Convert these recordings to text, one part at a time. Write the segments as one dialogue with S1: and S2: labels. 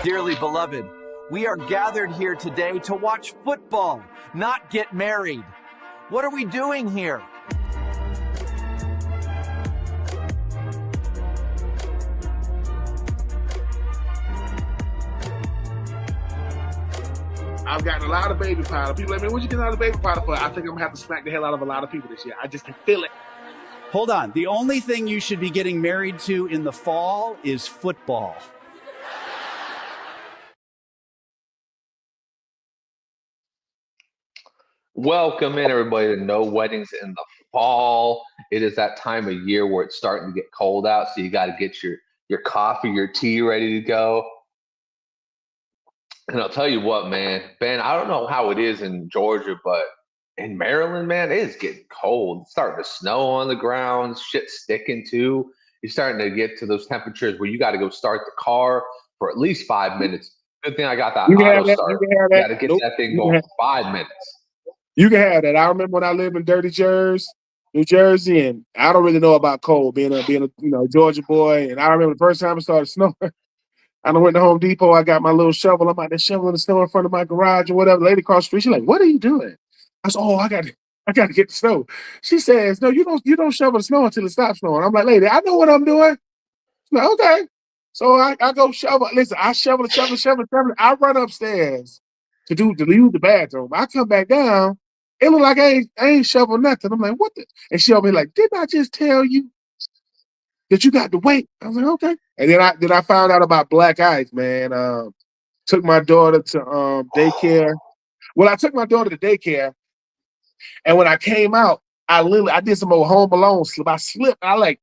S1: Dearly beloved, we are gathered here today to watch football, not get married. What are we doing here?
S2: I've gotten a lot of baby powder. People like, man, what you get out of baby powder for? I think I'm going to have to smack the hell out of a lot of people this year. I just can feel it.
S3: Hold on. The only thing you should be getting married to in the fall is football.
S4: Welcome in, everybody, to No Weddings in the Fall. It is that time of year where it's starting to get cold out, so you got to get your coffee, your tea ready to go. And I'll tell you what, man, Ben, I don't know how it is in Georgia, but in Maryland, man, it is getting cold. It's starting to snow on the ground, shit's sticking too. You're starting to get to those temperatures where you got to go start the car for at least 5 minutes. Good thing I got that auto start. You got to get that thing going for 5 minutes.
S2: You can have that. I remember when I lived in Dirty Jersey, New Jersey, and I don't really know about cold, being a Georgia boy. And I remember the first time it started snowing. I went to Home Depot. I got my little shovel. I'm out there shoveling the snow in front of my garage or whatever. The lady across the street, she's like, "What are you doing?" I said, "Oh, I got to get the snow." She says, "No, you don't shovel the snow until it stops snowing." I'm like, "Lady, I know what I'm doing." She's like, "Okay." So I go shovel. Listen, I shovel. I run upstairs to use the bathroom. I come back down. It look like I ain't shovel nothing. I'm like, "What the?" And she'll be like, "Didn't I just tell you that you got to wait?" I was like, "Okay." And then I found out about black ice, man. Took my daughter to daycare. Well, I took my daughter to daycare, and when I came out, I did some old Home Alone slip. I slipped. I like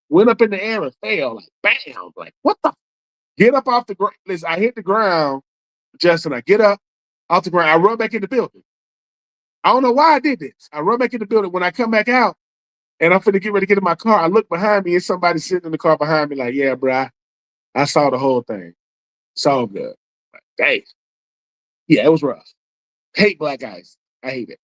S2: went up in the air and fell. Like bam! Like what the? Get up off the ground. Listen, I hit the ground, Justin. I get up off the ground. I run back in the building. I don't know why I did this. I run back in the building. When I come back out, and I'm finna get ready to get in my car, I look behind me and somebody sitting in the car behind me like, "Yeah, bro, I saw the whole thing. It's all good." Like, dang. Yeah, it was rough. Hate black ice. I hate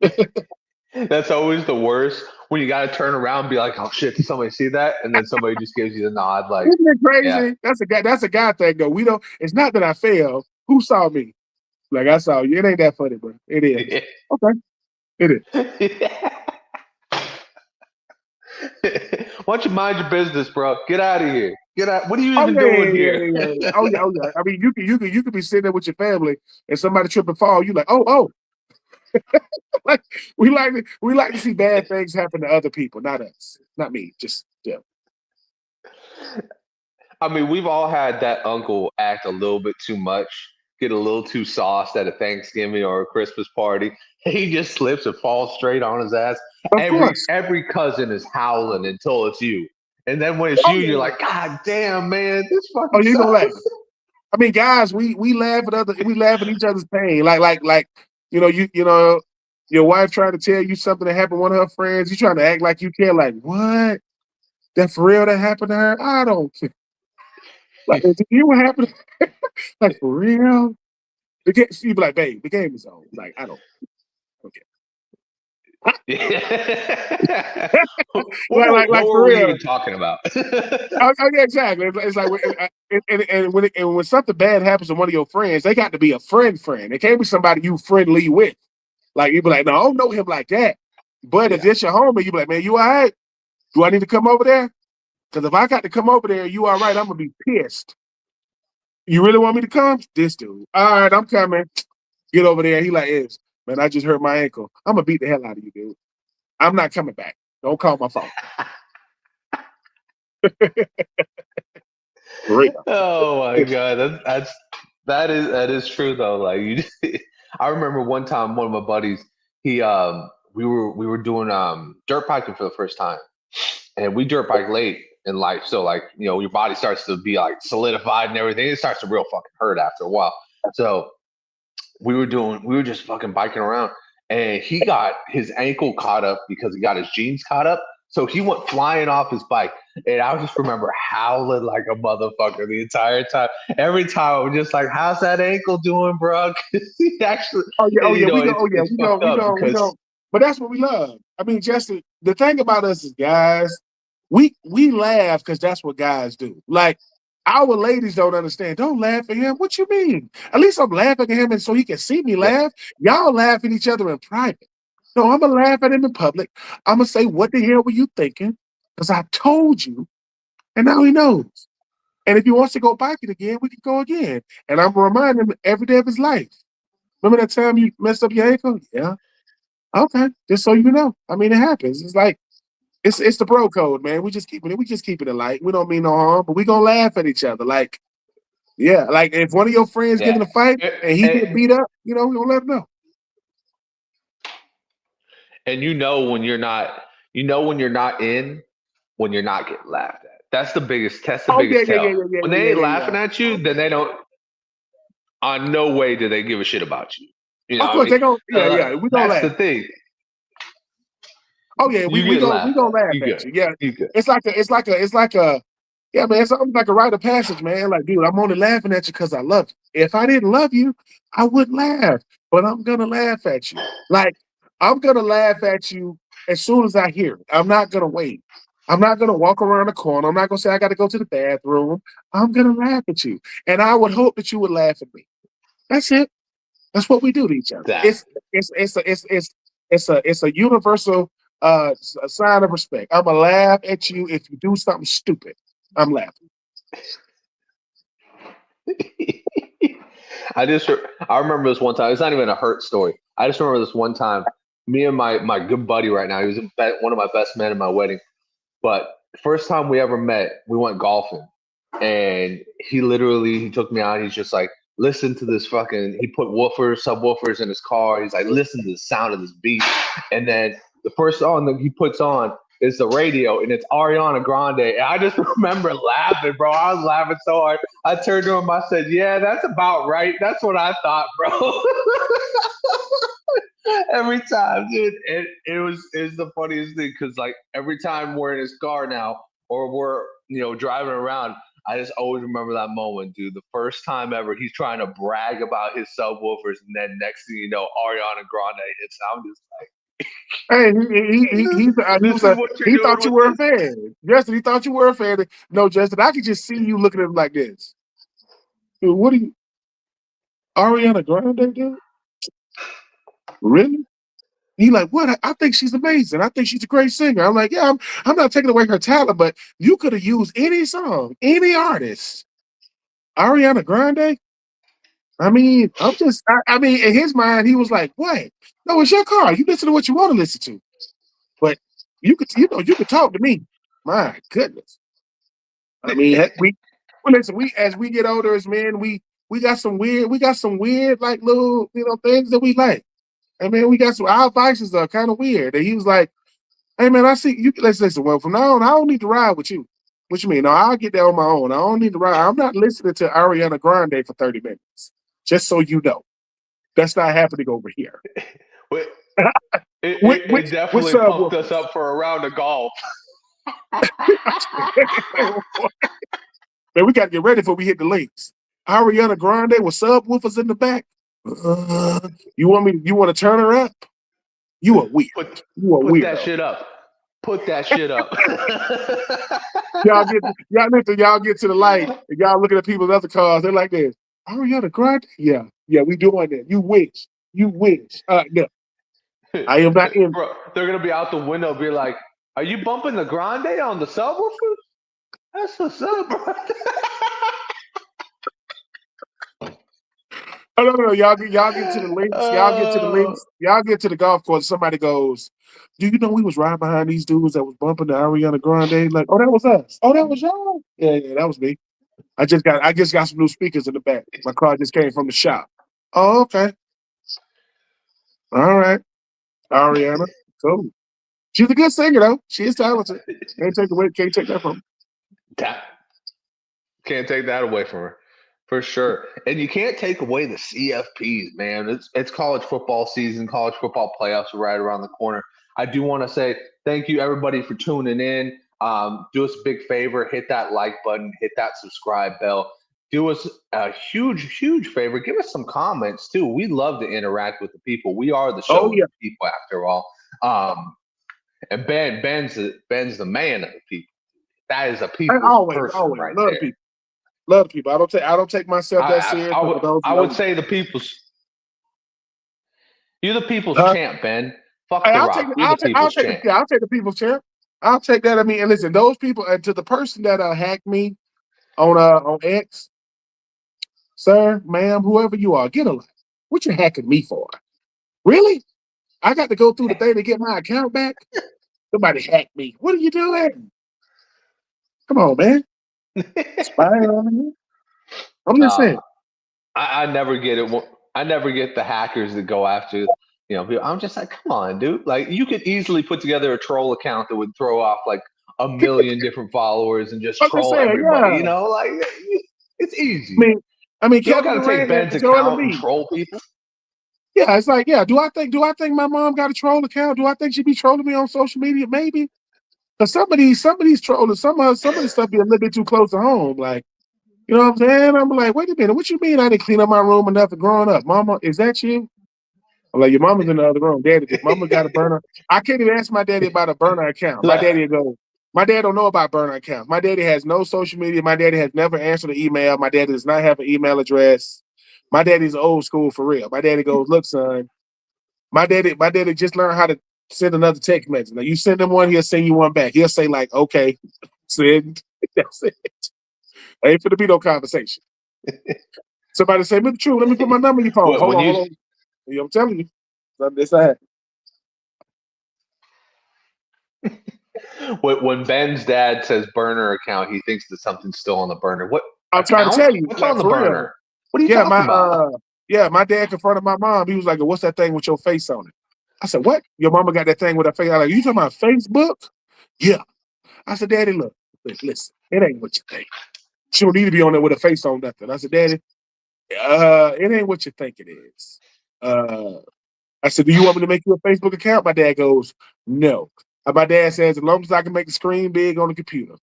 S4: it. That's always the worst when you got to turn around and be like, "Oh shit, did somebody see that?" And then somebody just gives you the nod. Like,
S2: isn't it crazy?
S4: Yeah.
S2: That's a guy thing though. It's not that I failed. Who saw me? Like I saw you. It ain't that funny, bro. It is. Yeah. Okay. It is.
S4: Why don't you mind your business, bro? Get out of here. Get out. What are you even doing here?
S2: Yeah. Oh yeah. I mean, you could be sitting there with your family and somebody trip and fall. You like, oh. Like we like to see bad things happen to other people, not us, not me. Just yeah.
S4: I mean, we've all had that uncle act a little bit too much, get a little too sauced at a Thanksgiving or a Christmas party. He just slips and falls straight on his ass. Every cousin is howling until it's you. And then when it's you, you're like, "God damn, man, this fucking
S2: you
S4: sucks."
S2: Gonna laugh. I mean, guys, we laugh at each other's pain. Like your wife trying to tell you something that happened to one of her friends. You trying to act like you care. Like, what? That for real that happened to her? I don't care. Like, did you know what happened? Like, for real? You be like, "Babe, the game is on." Like, I don't care.
S4: What were we even talking about?
S2: Exactly. It's like, when something bad happens to one of your friends, they got to be a friend. It can't be somebody you friendly with. Like you be like, "No, I don't know him like that." But if it's your homie, you be like, "Man, you all right? Do I need to come over there? Because if I got to come over there, you all right? I'm gonna be pissed. You really want me to come? This dude. All right, I'm coming. Get over there." He like, "Man, I just hurt my ankle. I'm gonna beat the hell out of you, dude. I'm not coming back. Don't call my phone."
S4: Oh my god, that is true though. Like I remember one time one of my buddies, we were doing dirt biking for the first time, and we dirt bike late in life, so like your body starts to be like solidified and everything. It starts to real fucking hurt after a while. So we were just fucking biking around, and he got his ankle caught up because he got his jeans caught up. So he went flying off his bike, and I just remember howling like a motherfucker the entire time. Every time I was just like, "How's that ankle doing, bro?" He actually,
S2: we know. But that's what we love. I mean, Justin, the thing about us is guys, we laugh because that's what guys do. Like Our ladies don't understand. Don't laugh at him. What you mean? At least I'm laughing at him, and so he can see me laugh. Y'all laugh at each other in private. No, I'm gonna laugh at him in public. I'm gonna say, "What the hell were you thinking?" Because I told you, and now he knows. And if he wants to go back it again, we can go again. And I'm gonna remind him every day of his life. Remember that time you messed up your ankle? Yeah. Okay. Just so you know. I mean, it happens. It's like it's the bro code, man. We just keep it light. We don't mean no harm, but we gonna laugh at each other. Like, yeah, like if one of your friends get in a fight and he get beat up, we gonna let him know.
S4: And when you're not when you're not getting laughed at. That's the biggest tell. When they ain't laughing at you, then they don't. On no way do they give a shit about you.
S2: Of course they gonna. Yeah. We gonna laugh.
S4: That's the thing.
S2: Oh yeah, we gonna laugh at you. Yeah, it's like a yeah, man. It's something like a rite of passage, man. Like, dude, I'm only laughing at you because I love you. If I didn't love you, I wouldn't laugh. But I'm gonna laugh at you. Like, I'm gonna laugh at you as soon as I hear it. I'm not gonna wait. I'm not gonna walk around the corner. I'm not gonna say I got to go to the bathroom. I'm gonna laugh at you, and I would hope that you would laugh at me. That's it. That's what we do to each other. It's a universal a sign of respect. I'm gonna laugh at you if you do something stupid. I'm laughing.
S4: I remember this one time. It's not even a hurt story. I just remember this one time. Me and my good buddy right now. He was one of my best men in my wedding. But first time we ever met, we went golfing, and he took me out. He's just like, listen to this fucking. He put subwoofers in his car. He's like, listen to the sound of this beat, and then the first song that he puts on is the radio, and it's Ariana Grande. And I just remember laughing, bro. I was laughing so hard. I turned to him. I said, "Yeah, that's about right. That's what I thought, bro." Every time, dude, it was the funniest thing because like every time we're in his car now or we're driving around, I just always remember that moment, dude. The first time ever, he's trying to brag about his subwoofers, and then next thing you know, Ariana Grande hits. I'm just like.
S2: Hey, he thought you were a fan. Justin, he thought you were a fan. No, Justin, I could just see you looking at him like this. Dude, what are you? Ariana Grande, dude? Really? He like, what? I think she's amazing. I think she's a great singer. I'm like, yeah, I'm not taking away her talent, but you could have used any song, any artist. Ariana Grande? I mean, I mean, in his mind, he was like, what? No, it's your car. You listen to what you want to listen to. But you could talk to me. My goodness. I mean, as we get older as men, we got some weird like little things that we like. I mean, we got our vices are kind of weird. And he was like, hey man, I see you. Let's listen. Well, from now on, I don't need to ride with you. What you mean? No, I'll get there on my own. I don't need to ride. I'm not listening to Ariana Grande for 30 minutes. Just so you know, that's not happening over here.
S4: It definitely pumped us up for a round of golf.
S2: Man, we got to get ready before we hit the links. Ariana Grande with subwoofers in the back. You want to turn her up? You are weird.
S4: Put that shit up. Put that shit up.
S2: y'all get to the light and y'all looking at people's other cars. They're like this. Ariana Grande? Yeah, we doing that. You wish. No. I am not in.
S4: Bro, they're gonna be out the window, be like, "Are you bumping the Grande on the subwoofer? That's what's up, bro."
S2: Oh no! Y'all get to the links. Y'all get to the golf course. Somebody goes, "Do you know we was riding behind these dudes that was bumping the Ariana Grande?" Like, "Oh, that was us. Oh, that was y'all." Yeah, that was me. I just got some new speakers in the back. My car just came from the shop. Oh, okay. All right, Ariana. Cool. She's a good singer though. She is talented. Can't take that from her.
S4: Can't take that away from her. For sure. And you can't take away the CFPs, man. It's college football season, college football playoffs are right around the corner. I do want to say thank you, everybody, for tuning in. Do us a big favor, hit that like button, hit that subscribe bell. Do us a huge, huge favor. Give us some comments, too. We love to interact with the people. We are the show of the people, after all. And Ben's the man of the people. That is a people person right there. People.
S2: Love the people. I don't take myself that serious. But for those who
S4: I
S2: know
S4: would
S2: me.
S4: say you're the people's
S2: Uh,
S4: champ, Ben. Fuck
S2: Hey,
S4: The
S2: I'll take
S4: Rock. You're the people's champ.
S2: I'll take the people's champ. I'll take that. I mean, and listen, those people, and to the person that hacked me on X, sir, ma'am, whoever you are, get a life. What you hacking me for? Really? I got to go through the thing to get my account back? Somebody hacked me. What are you doing? Come on, man. Spying on me. I'm just saying.
S4: I never get it. I never get the hackers that go after people. I'm just like, come on, dude. Like, you could easily put together a troll account that would throw off like a million different followers and just
S2: I'm just
S4: troll
S2: saying,
S4: everybody.
S2: yeah.
S4: Like, it's easy.
S2: I mean,
S4: You don't
S2: Kevin
S4: got to take
S2: Durant and
S4: Ben's
S2: Joel
S4: account and
S2: Embiid.
S4: troll people.
S2: Yeah, it's like, yeah. Do I think my mom got a troll account? Do I think she be trolling me on social media? Maybe. But some of these trolling, some of the stuff be a little bit too close to home. Like, you know what I'm saying? I'm like, wait a minute, what you mean I didn't clean up my room enough growing up? Mama, is that you? I'm like, your mama's in the other room. Daddy, mama got a burner. I can't even ask my daddy about a burner account. My daddy go, my dad don't know about burner accounts. My daddy has no social media. My daddy has never answered an email. My daddy does not have an email address. My daddy's old school for real. My daddy goes, look, son, my daddy just learned how to send another text message. Now you send him one, he'll send you one back. He'll say, like, okay, send. That's it. Ain't for the be no conversation. Somebody say, Mr. True, let me put my number in your phone. Hold on. You know, I'm telling you. This happened.
S4: When Ben's dad says burner account, he thinks that something's still on the burner. What
S2: I'm trying to tell you.
S4: What's
S2: Like,
S4: on the
S2: for
S4: burner?
S2: real.
S4: What are you talking about?
S2: My dad confronted my mom. He was like, what's that thing with your face on it? I said, what? Your mama got that thing with her face? I was like, you talking about Facebook? Yeah. I said, Daddy, look, listen, it ain't what you think. She don't need to be on there with her face on nothing. I said, Daddy, it ain't what you think it is. I said, do you want me to make you a Facebook account? My dad goes, no. My dad says, as long as I can make the screen big on the computer.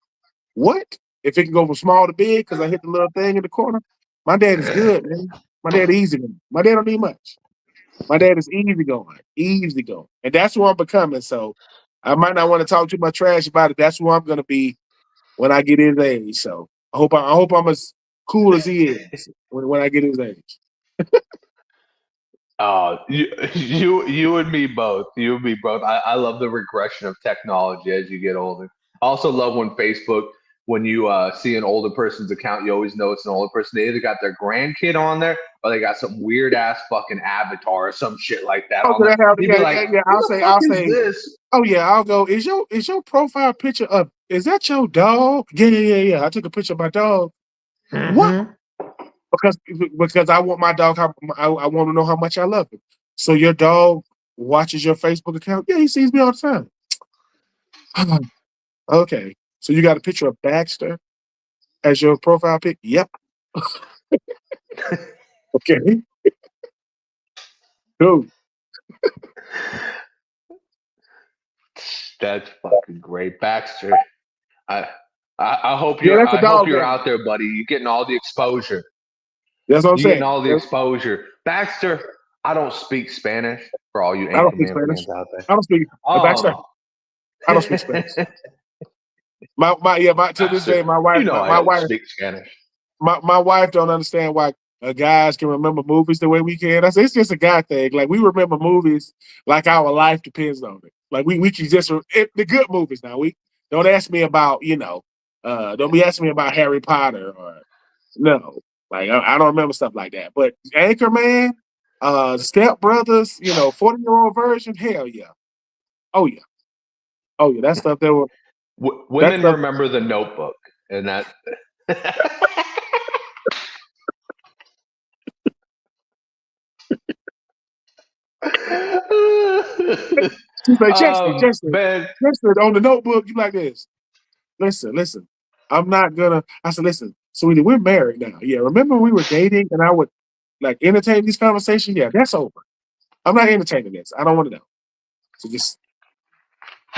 S2: What? If it can go from small to big because I hit the little thing in the corner? My dad is good, man. My dad is easy going. My dad don't need much. My dad is easy going. And that's who I'm becoming. So I might not want to talk too much trash about it. That's who I'm going to be when I get his age. So I hope I'm as cool as he is when I get his age.
S4: You and me both. You and me both. I love the regression of technology as you get older. I also love when you see an older person's account, you always know it's an older person. They either got their grandkid on there or they got some weird ass fucking avatar or some shit like that on there. You'd be like,
S2: I'll
S4: is
S2: say,
S4: this?
S2: oh yeah, I'll go, is your profile picture up? Is that your dog? Yeah. I took a picture of my dog. Mm-hmm. What? Because I want my dog, I want to know how much I love him. So your dog watches your Facebook account? Yeah, he sees me all the time. Okay. So you got a picture of Baxter as your profile pic? Yep. Okay. Dude.
S4: That's fucking great, Baxter. I hope
S2: That's a dog
S4: you're
S2: name.
S4: out there, buddy. You're getting all the exposure.
S2: That's what I'm saying.
S4: Getting all the exposure. Baxter, I don't speak Spanish for all you Anchorman fans out there.
S2: I don't speak Baxter. I don't speak Spanish. To this day, my wife,
S4: I don't speak Spanish.
S2: My wife don't understand why guys can remember movies the way we can. I say it's just a guy thing. Like, we remember movies like our life depends on it. Like, we can just the good movies now. We don't ask me about, don't be asking me about Harry Potter or no. Like, I don't remember stuff like that. But Anchorman, Step Brothers, 40-year-old version, hell yeah. Oh yeah. That stuff that were
S4: women remember The Notebook, and that.
S2: She's like, Justin, on The Notebook, you like this. Listen. I'm not gonna. I said, listen, sweetie, we're married now. Yeah, remember we were dating and I would like entertain these conversations? Yeah, that's over. I'm not entertaining this. I don't want to know. So just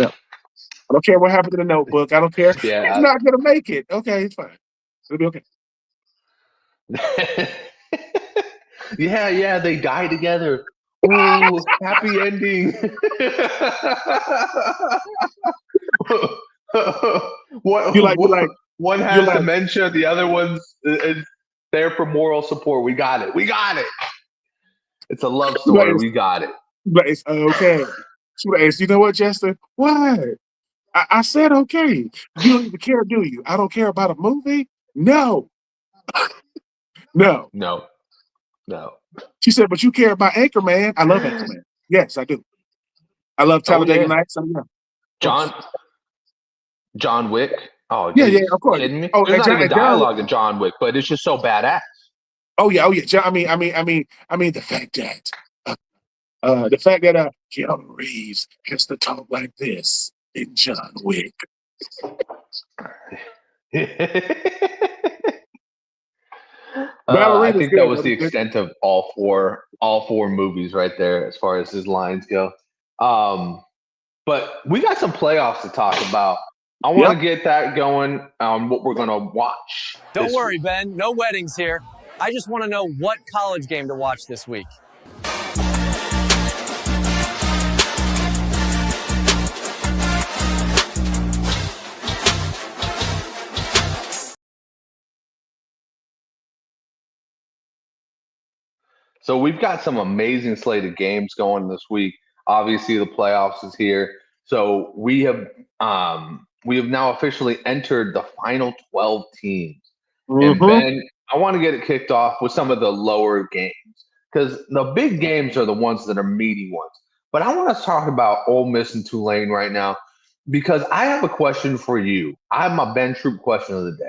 S2: no. I don't care what happened to The Notebook. I don't care.
S4: Yeah,
S2: it's not gonna make it. Okay, it's fine. It'll be okay.
S4: Yeah, they die together. Oh, happy ending.
S2: You like
S4: One
S2: You're
S4: has
S2: like,
S4: dementia, the other one's is there for moral support. We got it. We got it. It's a love
S2: but
S4: story. We got it.
S2: it's okay. So you know what, Justin? What? I said okay. You don't even care, do you? I don't care about a movie? No. No.
S4: No. No.
S2: She said, but you care about Anchorman. I love Anchorman. Yes, I do. I love
S4: Oh
S2: Talladega
S4: yeah.
S2: Nights. Of course.
S4: John Wick. Oh
S2: Yeah,
S4: geez.
S2: of course.
S4: Kidding me?
S2: Oh,
S4: There's
S2: and
S4: not even
S2: and John,
S4: dialogue in John Wick, but it's just so badass.
S2: oh yeah. I mean, the fact that Keanu Reeves has to talk like this in John Wick.
S4: I
S2: Ballerina's
S4: think that
S2: good.
S4: was the extent of all four movies right there as far as his lines go. But we got some playoffs to talk about. I want to get that going on what we're going to watch.
S5: Don't worry, Ben. No weddings here. I just want to know what college game to watch this week.
S4: So we've got some amazing slated games going this week. Obviously, the playoffs is here. So we have now officially entered the final 12 teams. And Ben, I want to get it kicked off with some of the lower games because the big games are the ones that are meaty ones. But I want to talk about Ole Miss and Tulane right now because I have a question for you. I have my Ben Troupe question of the day.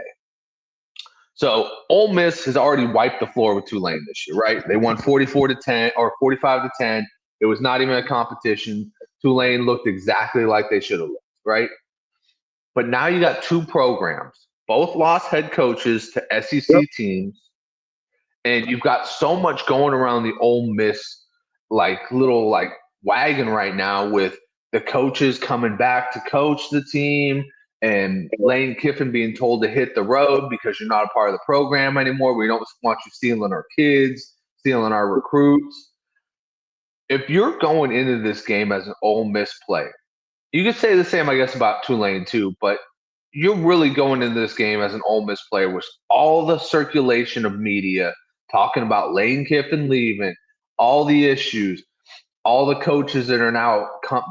S4: So Ole Miss has already wiped the floor with Tulane this year, right? They won 44-10 or 45-10. It was not even a competition. Tulane looked exactly like they should have looked, right? But now you got two programs, both lost head coaches to SEC teams, and you've got so much going around the Ole Miss little wagon right now with the coaches coming back to coach the team. And Lane Kiffin being told to hit the road because you're not a part of the program anymore. We don't want you stealing our kids, stealing our recruits. If you're going into this game as an Ole Miss player, you could say the same, I guess, about Tulane too, but you're really going into this game as an Ole Miss player with all the circulation of media talking about Lane Kiffin leaving, all the issues, all the coaches that are now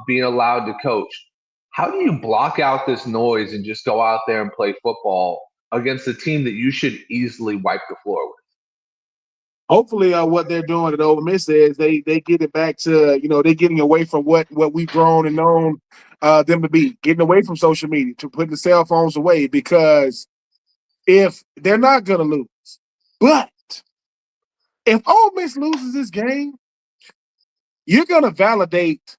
S4: being allowed to coach. How do you block out this noise and just go out there and play football against a team that you should easily wipe the floor with?
S2: Hopefully, what they're doing at Ole Miss is they get it back to, they're getting away from what we've grown and known them to be, getting away from social media, to putting the cell phones away, because if they're not going to lose, but if Ole Miss loses this game, you're going to validate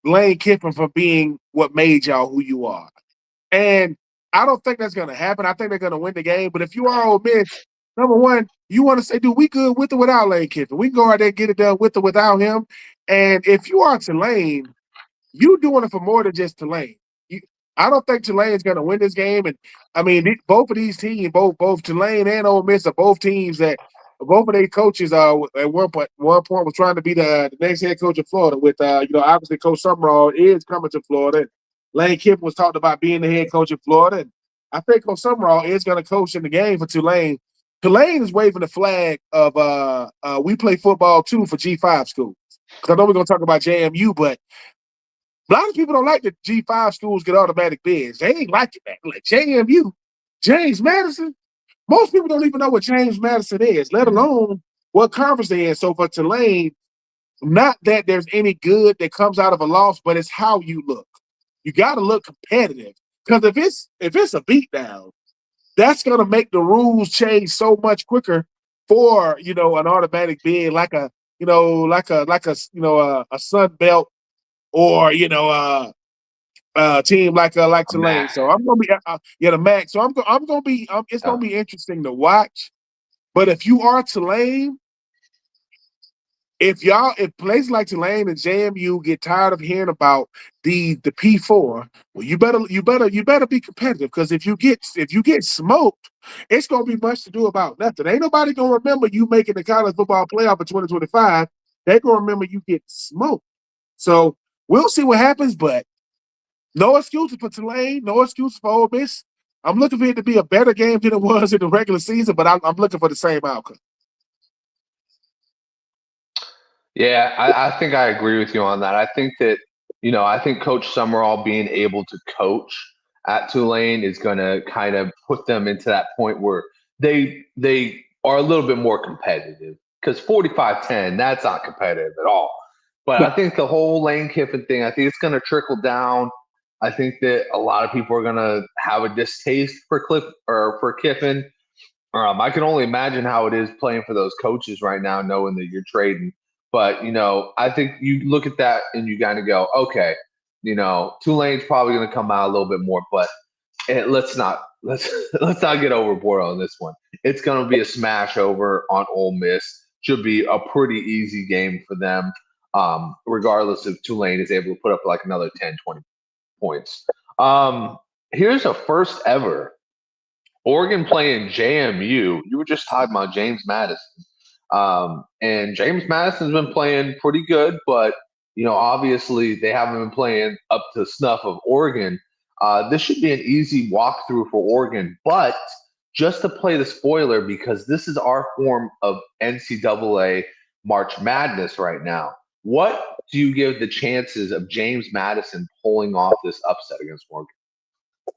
S2: Lane Kiffin for being what made y'all who you are. And I don't think that's going to happen. I think they're going to win the game. But if you are Ole Miss, number one, you want to say, dude, we good with or without Lane Kiffin. We can go out there and get it done with or without him. And if you are Tulane, you doing it for more than just Tulane. I don't think Tulane's going to win this game. And, I mean, both of these teams, both Tulane and Ole Miss are both teams that both of their coaches at one point was trying to be the next head coach of Florida with, obviously Coach Summerall is coming to Florida. Lane Kiffin was talked about being the head coach of Florida. And I think Coach Summerall is going to coach in the game for Tulane. Tulane is waving the flag of we play football too for G5 schools. Because I know we're going to talk about JMU, but a lot of people don't like that G5 schools get automatic bids. They ain't like it. Like JMU, James Madison. Most people don't even know what James Madison is, let alone what conference they're in. So for Tulane, not that there's any good that comes out of a loss, but it's how you look. You got to look competitive, because if it's a beatdown, that's going to make the rules change so much quicker for an automatic bid, like a Sun Belt, or team like Tulane. So I'm gonna be the MAC. So I'm gonna be it's gonna be interesting to watch. But if you are Tulane, if places like Tulane and JMU get tired of hearing about the P4, well, you better be competitive, because if you get smoked, it's gonna be much to do about nothing. Ain't nobody gonna remember you making the college football playoff in 2025. They're gonna remember you get smoked. So we'll see what happens, but no excuses for Tulane, no excuses for Ole Miss. I'm looking for it to be a better game than it was in the regular season, but I'm looking for the same outcome.
S4: Yeah, I think I agree with you on that. I think that, I think Coach Summerall being able to coach at Tulane is going to kind of put them into that point where they are a little bit more competitive, because 45-10, that's not competitive at all. But I think the whole Lane Kiffin thing, I think it's going to trickle down. I think that a lot of people are going to have a distaste for Kiffin. I can only imagine how it is playing for those coaches right now, knowing that you're trading. But, I think you look at that and you kind of go, okay, Tulane's probably going to come out a little bit more, but let's not get overboard on this one. It's going to be a smash over on Ole Miss. Should be a pretty easy game for them, regardless if Tulane is able to put up like another 10, 20 points. Here's a first ever. Oregon playing JMU. You were just talking about James Madison. And James Madison's been playing pretty good, but, obviously they haven't been playing up to snuff of Oregon. This should be an easy walkthrough for Oregon, but just to play the spoiler, because this is our form of NCAA March Madness right now. What do you give the chances of James Madison pulling off this upset against Oregon?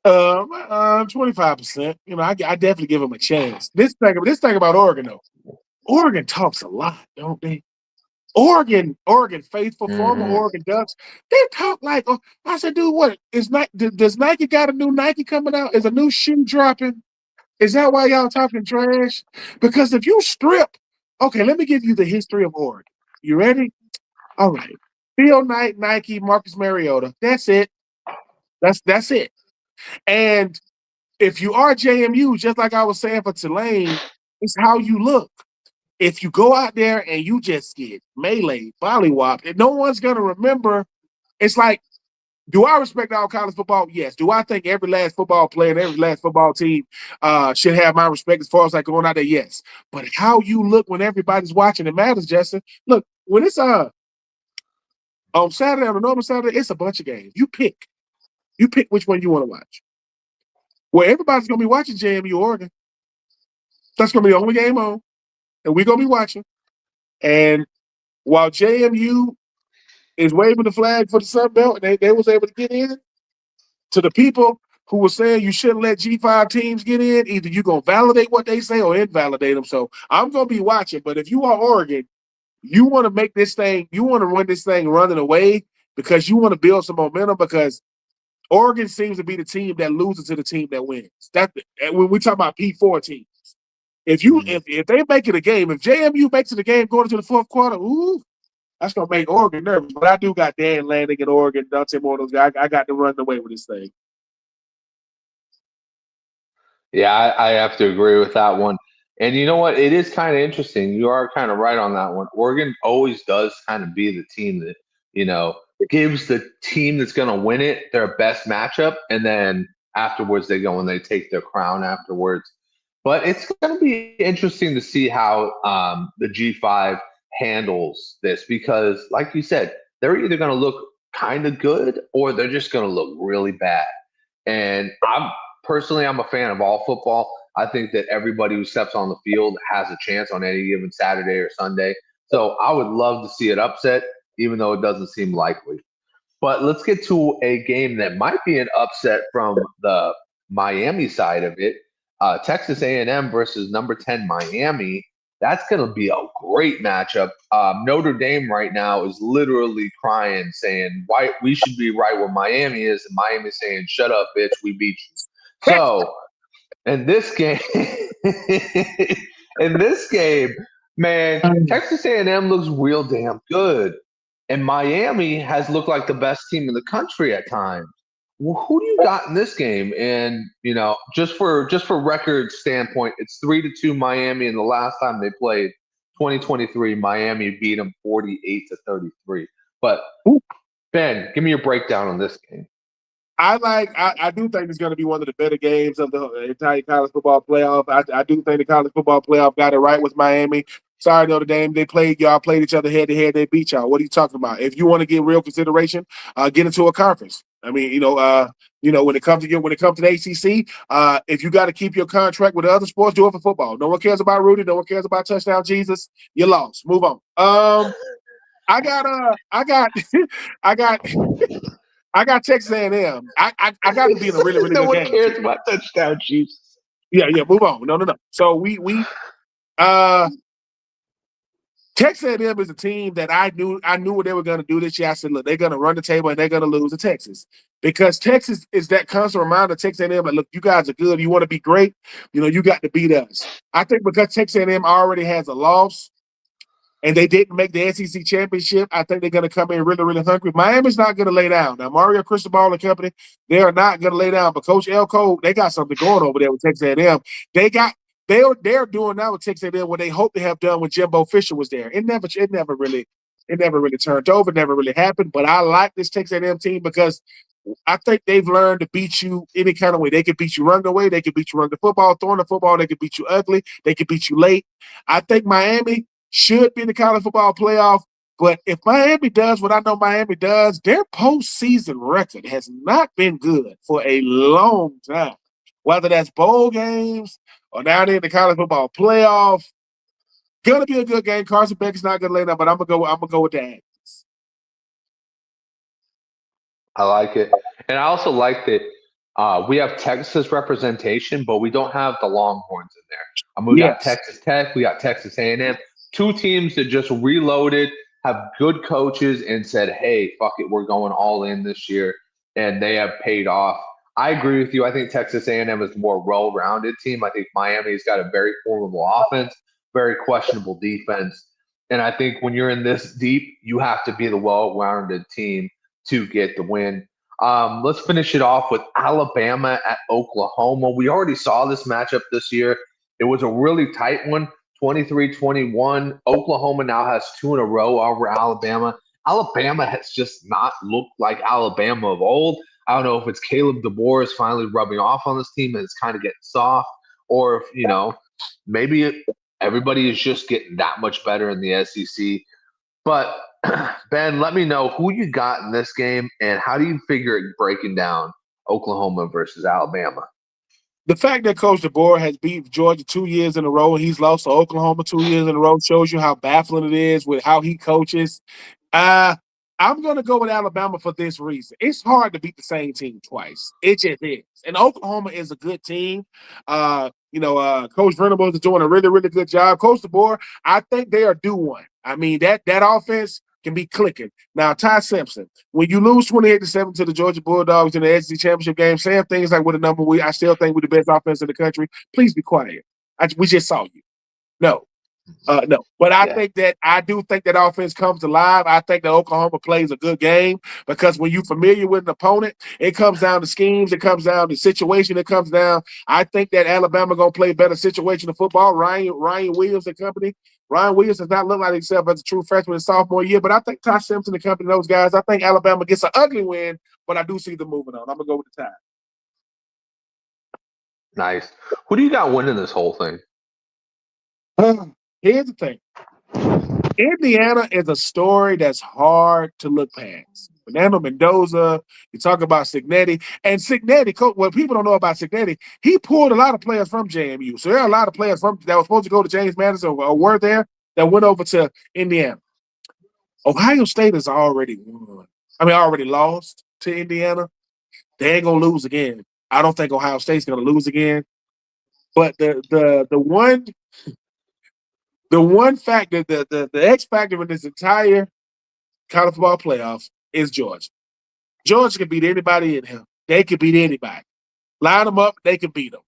S2: 25%. I definitely give them a chance. This thing about Oregon, though. Oregon talks a lot, don't they? Oregon faithful, former Oregon Ducks, they talk like, I said, dude, what is does Nike got a new Nike coming out? Is a new shoe dropping? Is that why y'all talking trash? Because if you strip, okay, let me give you the history of Oregon. You ready? All right. Phil Knight, Nike, Marcus Mariota. That's it. That's it. And if you are JMU, just like I was saying for Tulane, it's how you look. If you go out there and you just get melee, bollywopped, and no one's going to remember, it's like, do I respect all college football? Yes. Do I think every last football player and every last football team should have my respect as far as like going out there? Yes. But how you look when everybody's watching, it matters, Justin. Look, when it's on Saturday, on a normal Saturday, it's a bunch of games. You pick which one you want to watch. Well, everybody's going to be watching JMU Oregon. That's going to be the only game on. And we're going to be watching. And while JMU is waving the flag for the Sun Belt, and they was able to get in, to the people who were saying you shouldn't let G5 teams get in, either you're going to validate what they say or invalidate them. So I'm going to be watching. But if you are Oregon, you want to make this thing, you want to run this thing running away because you want to build some momentum, because Oregon seems to be the team that loses to the team that wins. That when we talk about P4 teams. If they make it a game, if JMU makes it a game going into the fourth quarter, that's gonna make Oregon nervous. But I do got Dan Lanning in Oregon, Dante Moore, those guys. I got to run away with this thing.
S4: Yeah, I have to agree with that one. And you know what? It is kind of interesting. You are kind of right on that one. Oregon always does kind of be the team that, gives the team that's going to win it their best matchup. And then afterwards, they go and they take their crown afterwards. But it's going to be interesting to see how the G5 handles this, because, like you said, they're either going to look kind of good or they're just going to look really bad. And I'm a fan of all football. I think that everybody who steps on the field has a chance on any given Saturday or Sunday. So I would love to see it upset, even though it doesn't seem likely. But let's get to a game that might be an upset from the Miami side of it. Texas A&M versus number 10 Miami. That's going to be a great matchup. Notre Dame right now is literally crying, saying, "Why we should be right where Miami is," and Miami saying, "Shut up, bitch, we beat you." So in this game, man, Texas A&M looks real damn good, and Miami has looked like the best team in the country at times. Well, who do you got in this game? And just for record standpoint, it's 3-2 Miami, and the last time they played, 2023, Miami beat them 48-33. But Ben, give me your breakdown on this game.
S2: I do think it's going to be one of the better games of the entire college football playoff. I do think the college football playoff got it right with Miami. Sorry, Notre Dame. Y'all played each other head to head. They beat y'all. What are you talking about? If you want to get real consideration, get into a conference. I mean, when it comes to the ACC, if you got to keep your contract with the other sports, do it for football. No one cares about Rudy. No one cares about touchdown Jesus. You lost. Move on. I got I got I got Texas A&M. I got to be in a really really
S4: No
S2: good
S4: one
S2: game.
S4: cares about touchdown Jesus.
S2: Yeah. Move on. No. So we Texas A&M is a team that I knew what they were going to do this year. I said, look, they're going to run the table and they're going to lose to Texas because Texas is that constant reminder. Texas A&M, like, look, you guys are good. You want to be great. You got to beat us. I think because Texas A&M already has a loss and they didn't make the SEC championship, I think they're going to come in really, really hungry. Miami's not going to lay down. Now, Mario Cristobal and company, they are not going to lay down. But Coach Elko, they got something going over there with Texas A&M. They're doing now with Texas A&M what they hope to have done when Jimbo Fisher was there. It never really turned over. It never really happened. But I like this Texas A&M team because I think they've learned to beat you any kind of way. They can beat you running away. They can beat you running the football, throwing the football. They can beat you ugly. They can beat you late. I think Miami should be in the college football playoff. But if Miami does what I know Miami does, their postseason record has not been good for a long time. Whether that's bowl games or down there in the college football playoff, gonna be a good game. Carson Beck's not gonna lay down, but I'm gonna go with the Aggies.
S4: I like it, and I also like that we have Texas representation, but we don't have the Longhorns in there. We got Texas Tech, we got Texas A&M, two teams that just reloaded, have good coaches, and said, "Hey, fuck it, we're going all in this year," and they have paid off. I agree with you. I think Texas A&M is a more well-rounded team. I think Miami's got a very formidable offense, very questionable defense, and I think when you're in this deep, you have to be the well-rounded team to get the win. Let's finish it off with Alabama at Oklahoma. We already saw this matchup this year. It was a really tight one, 23-21. Oklahoma now has two in a row over Alabama. Alabama has just not looked like Alabama of old. I don't know if it's Caleb DeBoer is finally rubbing off on this team and it's kind of getting soft, or if, maybe everybody is just getting that much better in the SEC. But Ben, let me know who you got in this game and how do you figure it breaking down Oklahoma versus Alabama?
S2: The fact that Coach DeBoer has beat Georgia 2 years in a row and he's lost to Oklahoma 2 years in a row shows you how baffling it is with how he coaches. I'm going to go with Alabama for this reason. It's hard to beat the same team twice. It just is. And Oklahoma is a good team. Coach Venables is doing a really, really good job. Coach DeBoer, I think they are due one. I mean, that offense can be clicking. Now, Ty Simpson, when you lose 28-7 to the Georgia Bulldogs in the SEC championship game, saying things like, "What a number I still think we're the best offense in the country." Please be quiet. We just saw you. No. But I do think that offense comes alive. I think that Oklahoma plays a good game because when you're familiar with an opponent, it comes down to schemes, it comes down to situation, it comes down. I think that Alabama gonna play better situational football. Ryan Williams and company. Ryan Williams does not look like himself as a true freshman in sophomore year, but I think Ty Simpson and company, those guys, I think Alabama gets an ugly win, but I do see them moving on. I'm gonna go with the Tide.
S4: Nice. Who do you got winning this whole thing?
S2: Here's the thing. Indiana is a story that's hard to look past. Fernando Mendoza, you talk about Cignetti. And Cignetti, what people don't know about Cignetti, he pulled a lot of players from JMU. So there are a lot of players that were supposed to go to James Madison or were there that went over to Indiana. Ohio State has already won. Already lost to Indiana. They ain't going to lose again. I don't think Ohio State's going to lose again. But the one factor, the X factor in this entire college football playoffs is Georgia. Georgia can beat anybody in here. They can beat anybody. Line them up, they can beat them.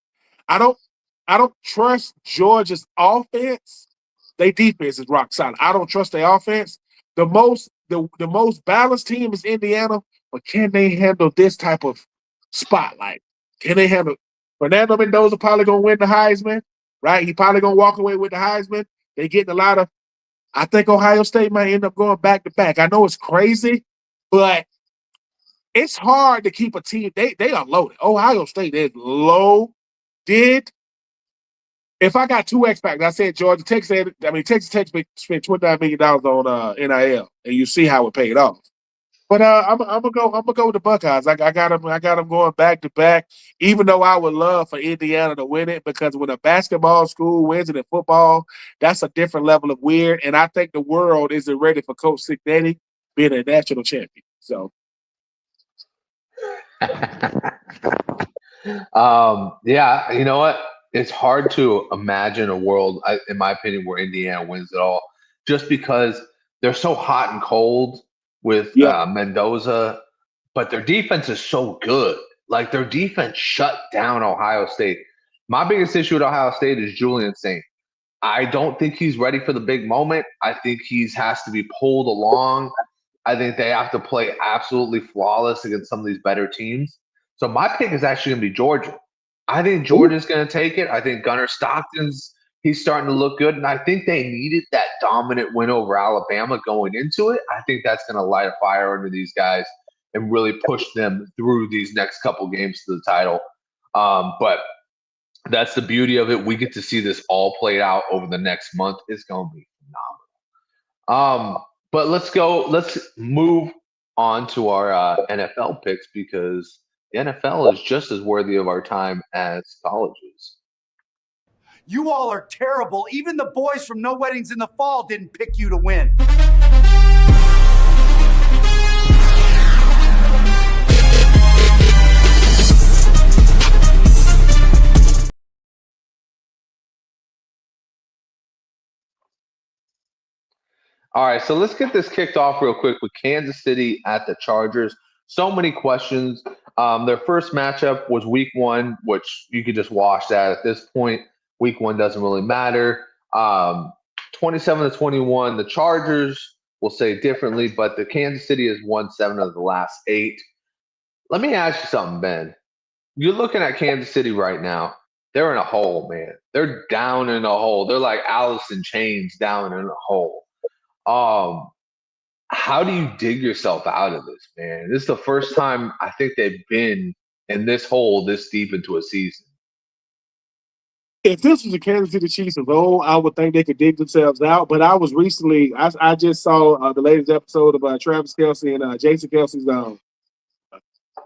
S2: I don't trust Georgia's offense. Their defense is rock solid. I don't trust their offense. The most balanced team is Indiana, but can they handle this type of spotlight? Can they handle Fernando Mendoza probably gonna win the Heisman, right? He probably gonna walk away with the Heisman. They getting a lot of. I think Ohio State might end up going back to back. I know it's crazy, but it's hard to keep a team. They are loaded. Ohio State is loaded. If I got two X factors, I said Georgia Tech said. I mean, Texas Tech spent $29 million on NIL, and you see how it paid off. But I'm gonna go with the Buckeyes. I got them going back to back. Even though I would love for Indiana to win it, because when a basketball school wins it in football, that's a different level of weird. And I think the world isn't ready for Coach Cignetti being a national champion. So,
S4: yeah, you know what? It's hard to imagine a world, in my opinion, where Indiana wins it all, just because they're so hot and cold with
S2: yeah,
S4: Mendoza, but their defense is so good. Like their defense shut down Ohio State. My biggest issue with Ohio State is Julian Saint. I don't think he's ready for the big moment. I think he has to be pulled along. I think they have to play absolutely flawless against some of these better teams. So my pick is actually going to be Georgia. I think Georgia's going to take it. I think Gunnar Stockton's he's starting to look good, and I think they needed that dominant win over Alabama going into it. I think that's going to light a fire under these guys and really push them through these next couple games to the title. But that's the beauty of it. We get to see this all played out over the next month. It's going to be phenomenal. But let's move on to our NFL picks, because the NFL is just as worthy of our time as colleges.
S1: You all are terrible. Even the boys from No Weddings in the Fall didn't pick you to win.
S4: All right, so let's get this kicked off real quick with Kansas City at the Chargers. So many questions. Their first matchup was week 1, which you could just wash that at this point. Week 1 doesn't really matter. 27-21, the Chargers will say differently, but the Kansas City has won 7 of the last 8. Let me ask you something, Ben. You're looking at Kansas City right now. They're in a hole, man. They're down in a hole. They're like Alice in Chains down in a hole. How do you dig yourself out of this, man? This is the first time I think they've been in this hole this deep into a season.
S2: if this was the Kansas City Chiefs of old, I would think they could dig themselves out. But I was recently, I just saw the latest episode of Travis Kelce and Jason Kelsey's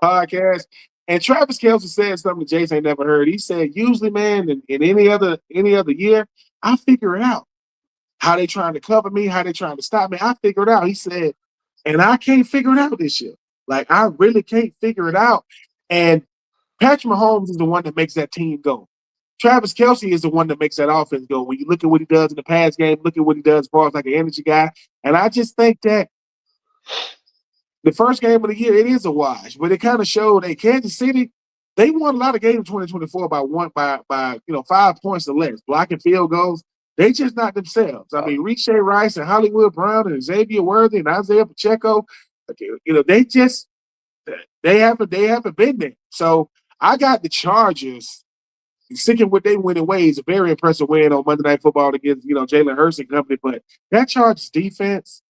S2: podcast, and Travis Kelce said something that Jason ain't never heard. He said, usually, man, in any other year, I figure it out. How they trying to cover me, how they trying to stop me, I figure it out. He said, and I can't figure it out this year. Like, I really can't figure it out. And Patrick Mahomes is the one that makes that team go. Travis Kelce is the one that makes that offense go. When you look at what he does in the pass game, look at what he does as far as like an energy guy. And I just think that the first game of the year, it is a wash, but it kind of showed that Kansas City, they won a lot of games in 2024 by 5 points or less, blocking field goals. They just not themselves. I mean, Riche Rice and Hollywood Brown and Xavier Worthy and Isaiah Pacheco, they haven't been there. So I got the Chargers sticking with their winning ways. A very impressive win on Monday Night Football against Jalen Hurts and company. But that Chargers defense,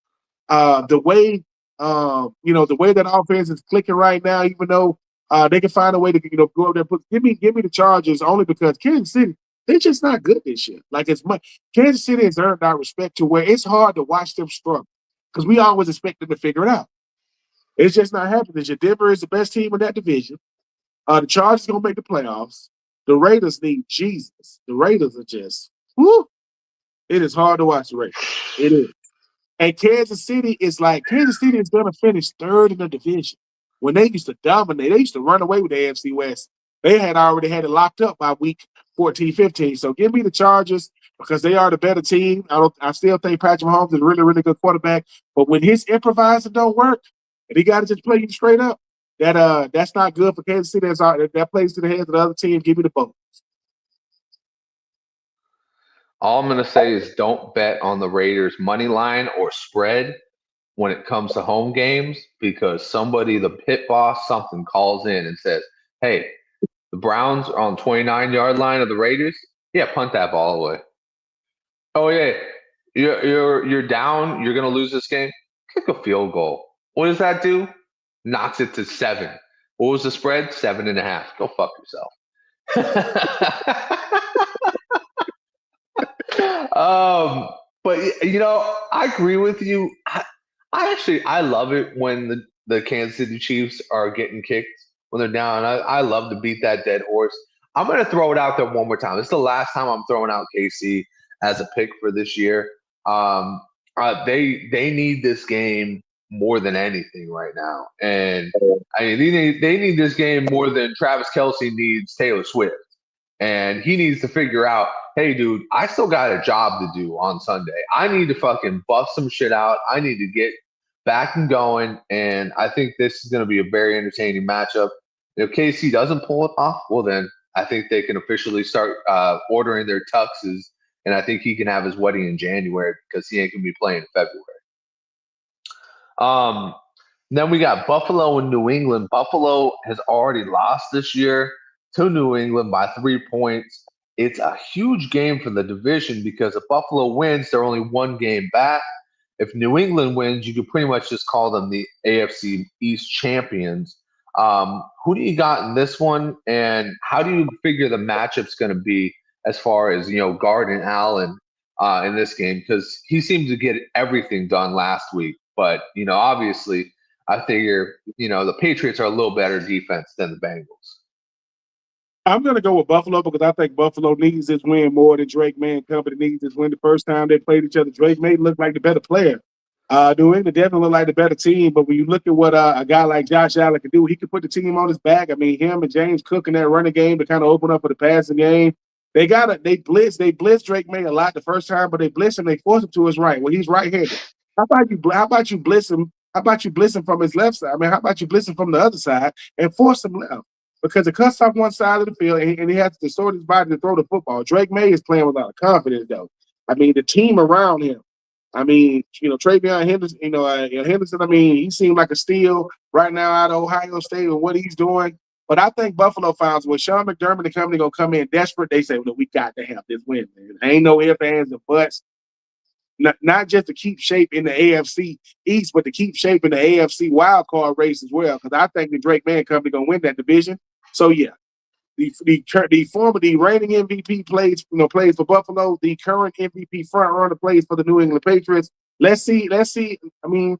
S2: the way that offense is clicking right now, even though they can find a way to go up there. But give me the Chargers only because Kansas City, they're just not good this year. Like, it's much Kansas City has earned our respect to where it's hard to watch them struggle because we always expect them to figure it out. It's just not happening this year. Denver is the best team in that division. The Chargers gonna make the playoffs. The Raiders need Jesus. The Raiders are just whoo. It is hard to watch the Raiders. It is. And Kansas City is gonna finish third in the division. When they used to dominate, they used to run away with the AFC West. They had already had it locked up by week 14, 15. So give me the Chargers because they are the better team. I still think Patrick Mahomes is a really, really good quarterback. But when his improvising don't work, and he got to just play you straight up, that's not good for Kansas City. That plays to the hands of the other team. Give me the vote.
S4: All I'm going to say is don't bet on the Raiders money line or spread when it comes to home games, because somebody, the pit boss, something calls in and says, hey, the Browns are on 29-yard line of the Raiders. Yeah, punt that ball away. Oh, yeah, you're down. You're going to lose this game. Kick a field goal. What does that do? Knocks it to 7. What was the spread? 7.5. Go fuck yourself. But I agree with you. I love it when the Kansas City Chiefs are getting kicked when they're down. I love to beat that dead horse. I'm going to throw it out there one more time. This is the last time I'm throwing out KC as a pick for this year. They need this game more than anything right now, and I mean they need this game more than Travis Kelce needs Taylor Swift. And he needs to figure out, hey, dude, I still got a job to do on Sunday. I need to fucking buff some shit out. I need to get back and going. And I think this is going to be a very entertaining matchup. If KC doesn't pull it off, well, then I think they can officially start ordering their tuxes. And I think he can have his wedding in January because he ain't going to be playing in February. Then we got Buffalo and New England. Buffalo has already lost this year to New England by 3 points. It's a huge game for the division because if Buffalo wins, they're only one game back. If New England wins, you could pretty much just call them the AFC East champions. Who do you got in this one, and how do you figure the matchup's going to be as far as Garden Allen in this game? Because he seemed to get everything done last week, but obviously, I figure the Patriots are a little better defense than the Bengals.
S2: I'm going to go with Buffalo because I think Buffalo needs this win more than Drake May and company needs this win. The first time they played each other, Drake May looked like the better player. New England definitely looked like the better team, but when you look at what a guy like Josh Allen can do, he can put the team on his back. I mean, him and James Cook in that running game to kind of open up for the passing game. They blitz Drake May a lot the first time, but they blitz him, they force him to his right. Well, he's right-handed. How about you blitz him? How about you blitz him from his left side? I mean, how about you blitz him from the other side and force him left? Because it cuts off one side of the field, and he has to distort his body to throw the football. Drake May is playing with a lot of confidence, though. I mean, the team around him. I mean, Travion Henderson, Henderson, I mean, he seemed like a steal right now out of Ohio State with what he's doing. But I think Buffalo finds when Sean McDermott and company going to come in desperate, they say, well, we got to have this win, man. Ain't no ifs, ands, or buts. Not just to keep shape in the AFC East, but to keep shape in the AFC wild card race as well. Because I think the Drake May company going to win that division. So yeah, the reigning MVP plays for Buffalo. The current MVP front runner plays for the New England Patriots. Let's see. I mean,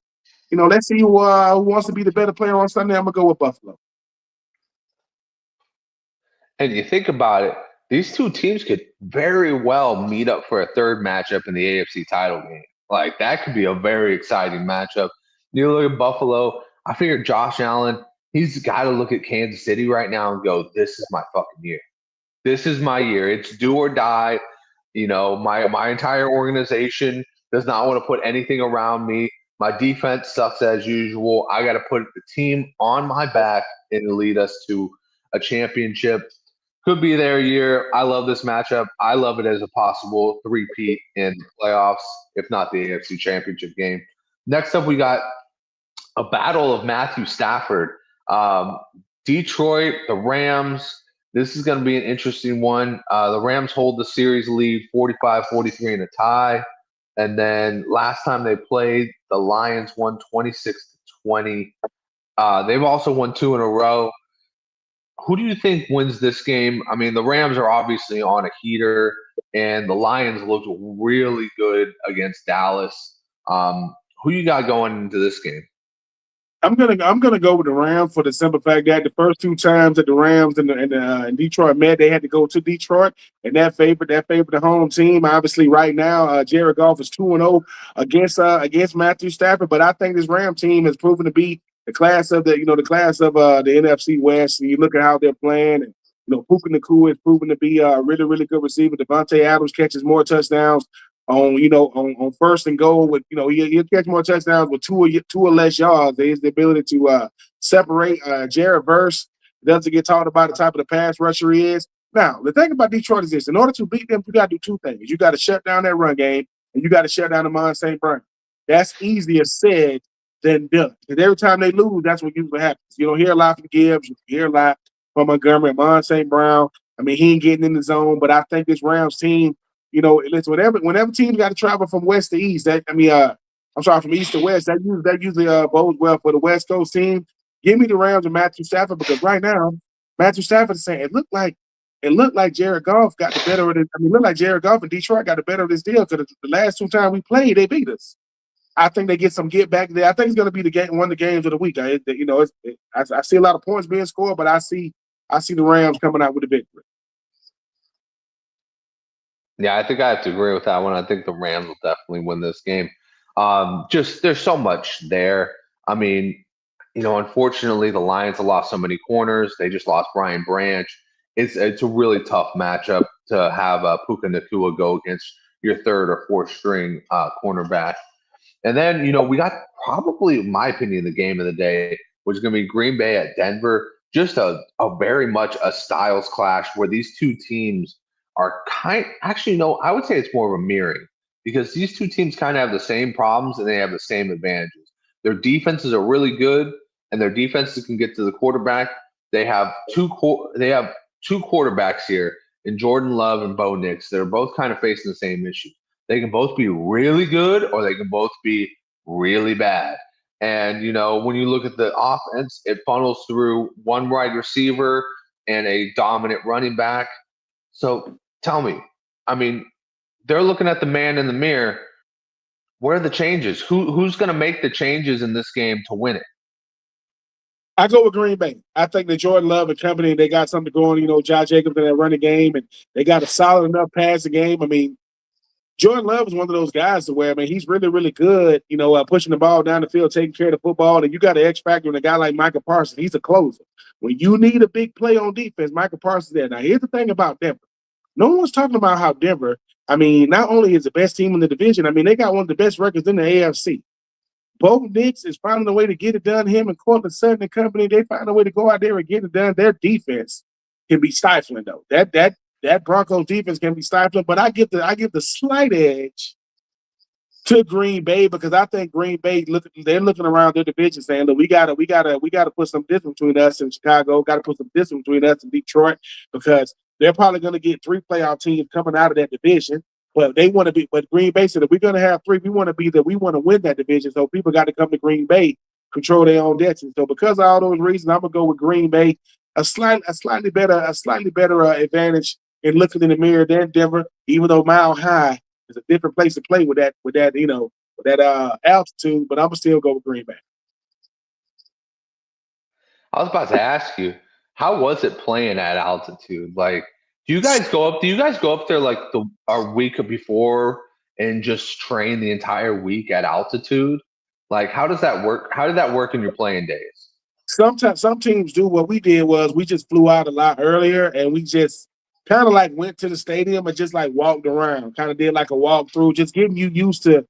S2: let's see who wants to be the better player on Sunday. I'm gonna go with Buffalo.
S4: And you think about it, these two teams could very well meet up for a third matchup in the AFC title game. Like that could be a very exciting matchup. You look at Buffalo. I figure Josh Allen. He's got to look at Kansas City right now and go, this is my fucking year. This is my year. It's do or die. My entire organization does not want to put anything around me. My defense sucks as usual. I got to put the team on my back and lead us to a championship. Could be their year. I love this matchup. I love it as a possible three-peat in the playoffs, if not the AFC championship game. Next up, we got a battle of Matthew Stafford. Detroit, the Rams. This is going to be an interesting one. The Rams hold the series lead 45-43 in a tie. And then last time they played, the Lions won 26-20. They've also won 2 in a row. Who do you think wins this game? I mean, the Rams are obviously on a heater, and the Lions looked really good against Dallas. Who you got going into this game?
S2: I'm gonna go with the Rams for the simple fact that the first 2 times that the Rams and Detroit met, they had to go to Detroit, and that favored the home team. Obviously, right now, Jared Goff is 2-0 against Matthew Stafford, but I think this Ram team has proven to be the class of the NFC West. And you look at how they're playing, and Puka Nacua has proven to be a really, really good receiver. Devontae Adams catches more touchdowns on first and goal with he'll catch more touchdowns with two or less yards. There's the ability to separate. Jared Verse doesn't get talked about the type of the pass rusher he is. Now the thing about Detroit is this: in order to beat them, you got to do 2 things. You got to shut down that run game, and you got to shut down Amon St. Brown. That's easier said than done. Because every time they lose, that's what usually happens. You don't hear a lot from Gibbs. You hear a lot from Montgomery. Amon St. Brown. I mean, he ain't getting in the zone, but I think this Rams team. Listen, whenever teams got to travel from west to east, from east to west, that usually bodes well for the West Coast team. Give me the Rams and Matthew Stafford because right now, Matthew Stafford is saying it looked like it looked like Jared Goff got the better of it. I mean, it looked like Jared Goff and Detroit got the better of this deal because the last 2 times we played, they beat us. I think they get some get back there. I think it's going to be the game, one of the games of the week. I see a lot of points being scored, but I see the Rams coming out with a victory.
S4: Yeah, I think I have to agree with that one. I think the Rams will definitely win this game. Just there's so much there. I mean, unfortunately, the Lions have lost so many corners. They just lost Brian Branch. It's a really tough matchup to have Puka Nacua go against your third or fourth string cornerback. And then, we got probably, in my opinion, the game of the day, which is going to be Green Bay at Denver. Just a very much a styles clash where these two teams are actually, no, I would say it's more of a mirroring because these two teams kind of have the same problems and they have the same advantages. Their defenses are really good and their defenses can get to the quarterback. They have two quarterbacks here in Jordan Love and Bo Nix. They're both kind of facing the same issue. They can both be really good or they can both be really bad. And, when you look at the offense, it funnels through one wide receiver and a dominant running back. So tell me, I mean, they're looking at the man in the mirror. Where are the changes? Who's going to make the changes in this game to win it?
S2: I go with Green Bay. I think that Jordan Love and company, they got something going, Josh Jacobs in that running game, and they got a solid enough passing game. I mean, Jordan Love is one of those guys to where, he's really, really good, pushing the ball down the field, taking care of the football. And you got an X factor in a guy like Micah Parsons. He's a closer. When you need a big play on defense, Micah Parsons there. Now, here's the thing about Denver. No one's talking about how Denver, not only is the best team in the division, they got one of the best records in the AFC. Bo Nix is finding a way to get it done. Him and Cortland Sutton and company, they find a way to go out there and get it done. Their defense can be stifling, though. That Broncos defense can be stifling, but I give the slight edge to Green Bay because I think Green Bay they're looking around their division saying, look, we gotta put some distance between us and Chicago, gotta put some distance between us and Detroit because they're probably gonna get 3 playoff teams coming out of that division. But but Green Bay said if we're gonna have 3, we want to win that division. So people got to come to Green Bay, control their own destiny. So because of all those reasons, I'm gonna go with Green Bay, a slightly better advantage in looking in the mirror than Denver, even though Mile High is a different place to play with that altitude. But I'm gonna still go with Green Bay.
S4: I was about to ask you, how was it playing at altitude? Like, do you guys go up there like a week before and just train the entire week at altitude? Like, how does that work? How did that work in your playing days?
S2: Sometimes some teams do. What we did was we just flew out a lot earlier and we just kind of like went to the stadium and just like walked around, kind of did like a walkthrough, just getting you used to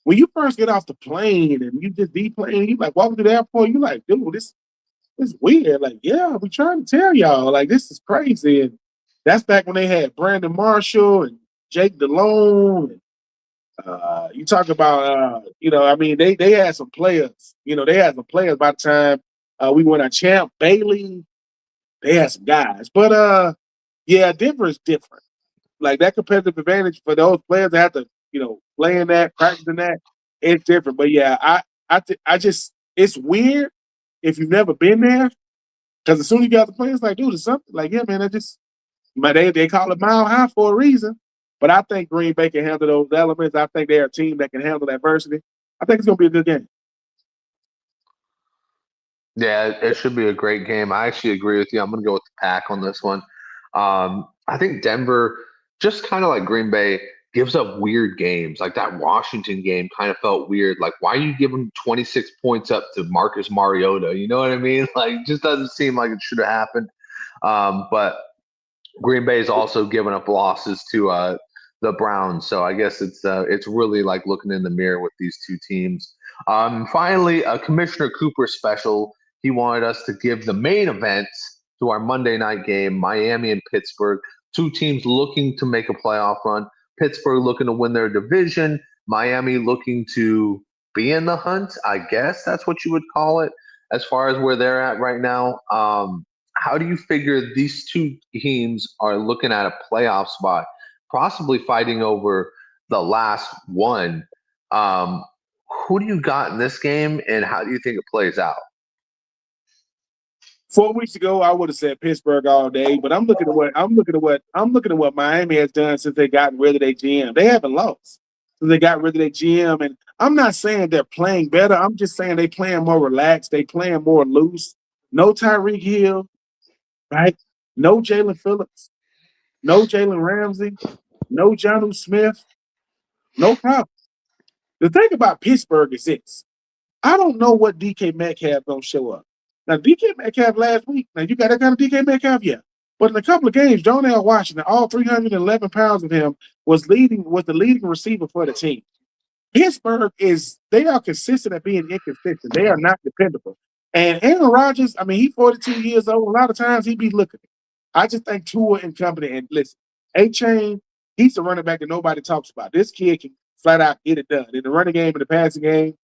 S2: when you first get off the plane and you just deplane, you like walking to the airport, you like, dude, this is weird. Like, yeah, we trying to tell y'all, like, this is crazy. And that's back when they had Brandon Marshall and Jake Delhomme. And you talk about, they had some players. They had some players by the time we went on Champ Bailey. They had some guys. But, yeah, Denver is different. Like, that competitive advantage for those players that have to, play in that, practicing that, it's different. But, yeah, it's weird if you've never been there. Because as soon as you got the players, like, dude, it's something. Like, yeah, man, they call it Mile High for a reason. But I think Green Bay can handle those elements. I think they're a team that can handle adversity. I think it's going to be a good game.
S4: Yeah, it should be a great game. I actually agree with you. I'm going to go with the Pack on this one. I think Denver, just kind of like Green Bay, gives up weird games. Like that Washington game kind of felt weird. Like, why are you giving 26 points up to Marcus Mariota? You know what I mean? Like, it just doesn't seem like it should have happened. But Green Bay is also giving up losses to the Browns. So I guess it's really like looking in the mirror with these two teams. Finally, a Commissioner Cooper special. He wanted us to give the main event to our Monday night game, Miami and Pittsburgh. Two teams looking to make a playoff run. Pittsburgh looking to win their division. Miami looking to be in the hunt. I guess that's what you would call it as far as where they're at right now. How do you figure these two teams are looking at a playoff spot, possibly fighting over the last one? Who do you got in this game, and how do you think it plays out?
S2: 4 weeks ago, I would have said Pittsburgh all day, but I'm looking at what Miami has done since they got rid of their GM. They haven't lost since they got rid of their GM, and I'm not saying they're playing better. I'm just saying they playing more relaxed. They playing more loose. No Tyreek Hill, right? No Jalen Phillips. No Jalen Ramsey. No Jonnu Smith. No problem. The thing about Pittsburgh is this. I don't know what DK Metcalf gonna show up. Now, DK Metcalf last week, now you got that kind of DK Metcalf, yeah. But in a couple of games, Darnell Washington, all 311 pounds of him, was the leading receiver for the team. Pittsburgh they are consistent at being inconsistent. They are not dependable. And Aaron Rodgers, I mean, he's 42 years old. A lot of times he be looking. I just think Tua and company, and listen, A-Chain, he's the running back that nobody talks about. This kid can flat out get it done. In the running game and the passing game,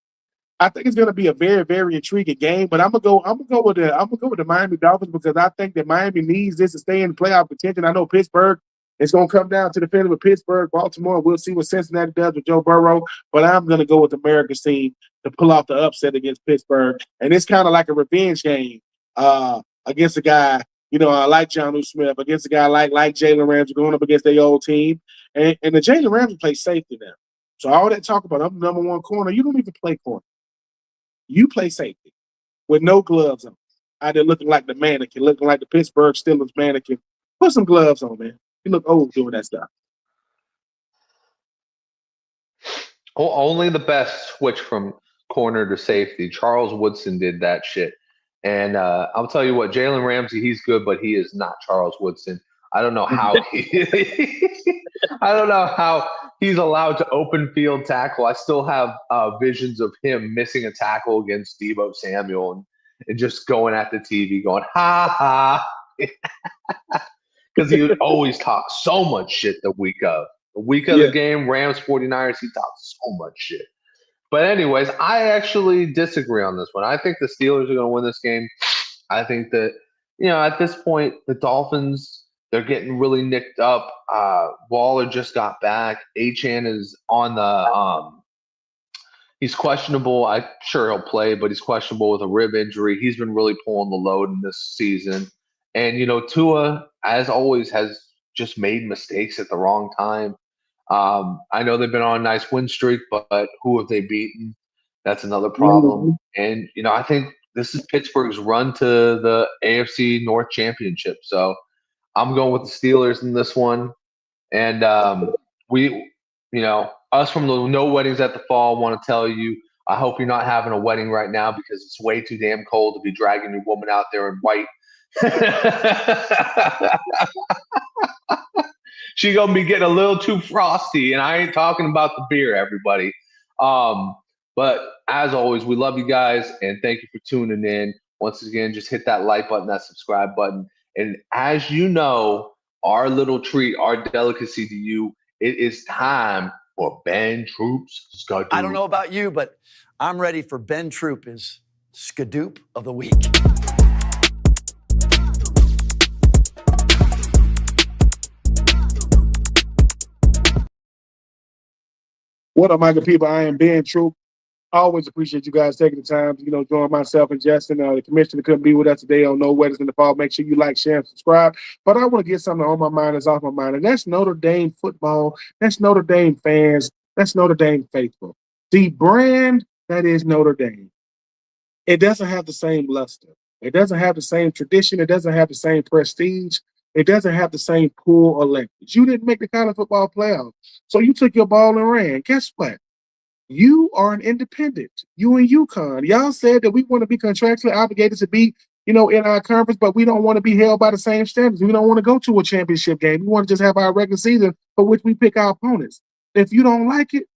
S2: I think it's going to be a very, very intriguing game. But I'm gonna go with the Miami Dolphins because I think that Miami needs this to stay in playoff contention. I know Pittsburgh is going to come down to the field with Pittsburgh, Baltimore. We'll see what Cincinnati does with Joe Burrow. But I'm going to go with America's team to pull off the upset against Pittsburgh. And it's kind of like a revenge game against a guy, like Jonnu Smith, against a guy like Jalen Ramsey going up against their old team. And the Jalen Ramsey plays safety now. So all that talk about I'm the number one corner, you don't even play corner. You play safety with no gloves on. Out there looking like the mannequin, looking like the Pittsburgh Steelers mannequin. Put some gloves on, man. You look old doing that stuff.
S4: Only the best switch from corner to safety. Charles Woodson did that shit. And I'll tell you what, Jalen Ramsey, he's good, but he is not Charles Woodson. I don't know how he's allowed to open field tackle. I still have visions of him missing a tackle against Deebo Samuel and just going at the TV going, ha ha. Because he would always talk so much shit the week of. The week of the game, Rams 49ers, he talks so much shit. But anyways, I actually disagree on this one. I think the Steelers are going to win this game. I think that, at this point, the Dolphins – they're getting really nicked up. Waller just got back. Achane is on the he's questionable. I'm sure he'll play, but he's questionable with a rib injury. He's been really pulling the load in this season. And, Tua, as always, has just made mistakes at the wrong time. I know they've been on a nice win streak, but who have they beaten? That's another problem. And, I think this is Pittsburgh's run to the AFC North Championship. So, I'm going with the Steelers in this one. And us from the No Weddings at the Fall want to tell you, I hope you're not having a wedding right now because it's way too damn cold to be dragging your woman out there in white. She's going to be getting a little too frosty, and I ain't talking about the beer, everybody. But as always, we love you guys, and thank you for tuning in. Once again, just hit that like button, that subscribe button. And as you know, our little treat, our delicacy to you, it is time for Ben Troupe's Skadoop.
S6: I don't know about you, but I'm ready for Ben Troupe's Skadoop of the Week.
S2: What up, my good people? I am Ben Troupe. I always appreciate you guys taking the time to, join myself and Justin. The commissioner couldn't be with us today on No Weddings in the Fall. Make sure you like, share, and subscribe. But I want to get something on my mind that's off my mind, and that's Notre Dame football. That's Notre Dame fans. That's Notre Dame faithful. The brand that is Notre Dame, it doesn't have the same luster. It doesn't have the same tradition. It doesn't have the same prestige. It doesn't have the same pool of electors. You didn't make the college football playoff, so you took your ball and ran. Guess what? You are an independent. You and UConn. Y'all said that we want to be contractually obligated to be, in our conference, but we don't want to be held by the same standards. We don't want to go to a championship game. We want to just have our regular season for which we pick our opponents. If you don't like it,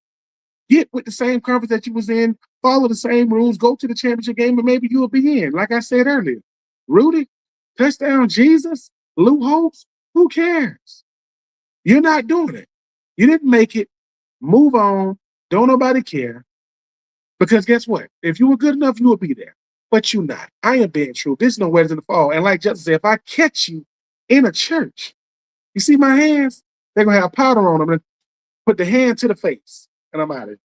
S2: get with the same conference that you was in, follow the same rules, go to the championship game, and maybe you'll be in. Like I said earlier, Rudy, touchdown Jesus, Lou Holtz, who cares? You're not doing it. You didn't make it. Move on. Don't nobody care. Because guess what? If you were good enough, you would be there. But you're not. I am being true. There's no weddings in the fall. And like Justin said, if I catch you in a church, you see my hands? They're going to have powder on them and put the hand to the face. And I'm out of it.